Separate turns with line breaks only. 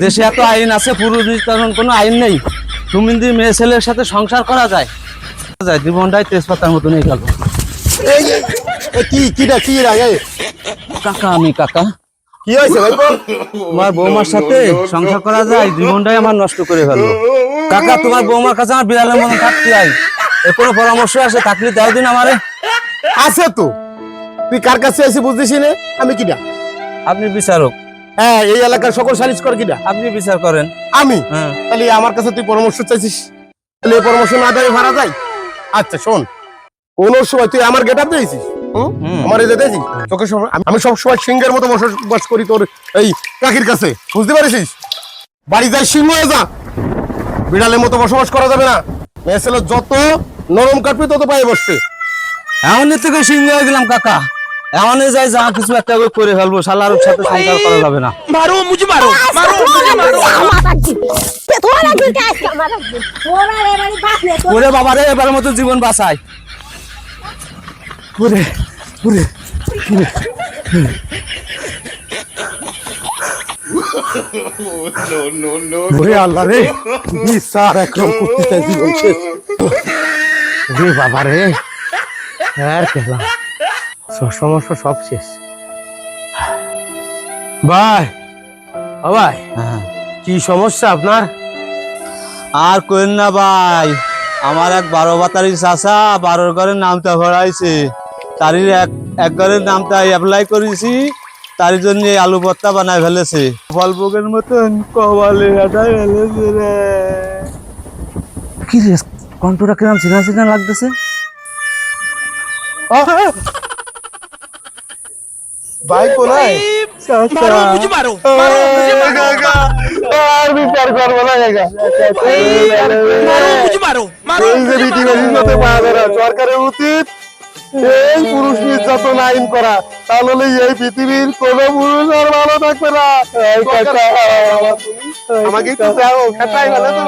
দেশে এত আইন আছে, পুরুষ নির্যাতন কোনো আইন নেই। তুমি যদি মেয়ে ছেলের সাথে সংসার করা যায়, জীবনটাই তেজপাতার মতো নিয়ে গেল। কাকা, আমি কাকা।
কি হয়েছে ভাই?
তোমার বৌমার সাথে সংসার করা যায়, জীবনটাই আমার নষ্ট করে ফেললো। কাকা, তোমার বৌমার কাছে আমার বিড়ালের মতন থাকতে চাই। এ কোনো পরামর্শ আছে থাকলে দেওয়া দিন আমারে।
আছে তো, তুই কার কাছে আইছিস বুঝছিস না? আমি কিনা?
আপনি বিচারক।
হ্যাঁ, এই এলাকার সকল সালিশ কর কিনা?
আপনি বিচার করেন।
আমি?
হ্যাঁ।
তাহলে আমার কাছে তুই পরামর্শ চাইছিস, তাহলে এই পরামর্শ না দেয় ভাড়া যায়? আচ্ছা শোন, কোন সময় তুই আমার গেট আপ দিয়েছিস? আমার এই যে দিয়েছিস তোকে আমি সবসময় সিংহের মতো বসবাস করি তোর এই কাকির কাছে, বুঝতে পারিস? বাড়ি যাই সিংহ হয়ে যা, বিড়ালের মতো বসবাস করা যাবে না। মেয়ে ছেলে যত নরম কাটবে তত পায়ে বসছে।
এমন থেকে সিংহ হয়ে গেলাম কাকা, এমন যাই যা কিছু একটা করে ফেলবো, শালার সাথে সংসার করা যাবে না।
मारो मुझे मारो मारो मुझे मारो
ওরে বাবা রে, এবার মতো জীবন বাঁচাই। ওরে ওরে
ওরে আল্লাহ রে, বিচার একরকম করতে চাই জীবন শেষ। ওরে বাবা রে, আর কেলাম সমস্যা সব শেষ। ভাই, ও ভাই, কি সমস্যা আপনার?
আর কইন না ভাই, আমার এক 12 বাতারি চাচা 12 ঘরের নামটা ভরাইছে। তারই এক ঘরের নামটা অ্যাপ্লাই করেছি, তার জন্য আলু ভর্তা বানায় ফেলেছে। ফলভোগের মতন কবালে হাঁটাই ফেলেছে রে। কি রে, কণ্ঠটা কিরম চিনা চিনা লাগতেছে?
ভাই কোনায়?
मारो मुझे मारो मुझे मारो
আর বিচার করবো না জায়গা।
मारो मुझे मारो
এই যে বিটিবাসীর সাথে পাওয়া যায় না, সরকারের উচিত এই পুরুষ নির্যাতন আইন করা, তাহলে এই পৃথিবীর কোন পুরুষ আর ভালো থাকবে না। আমাকে তো খাটাই ভালো তো।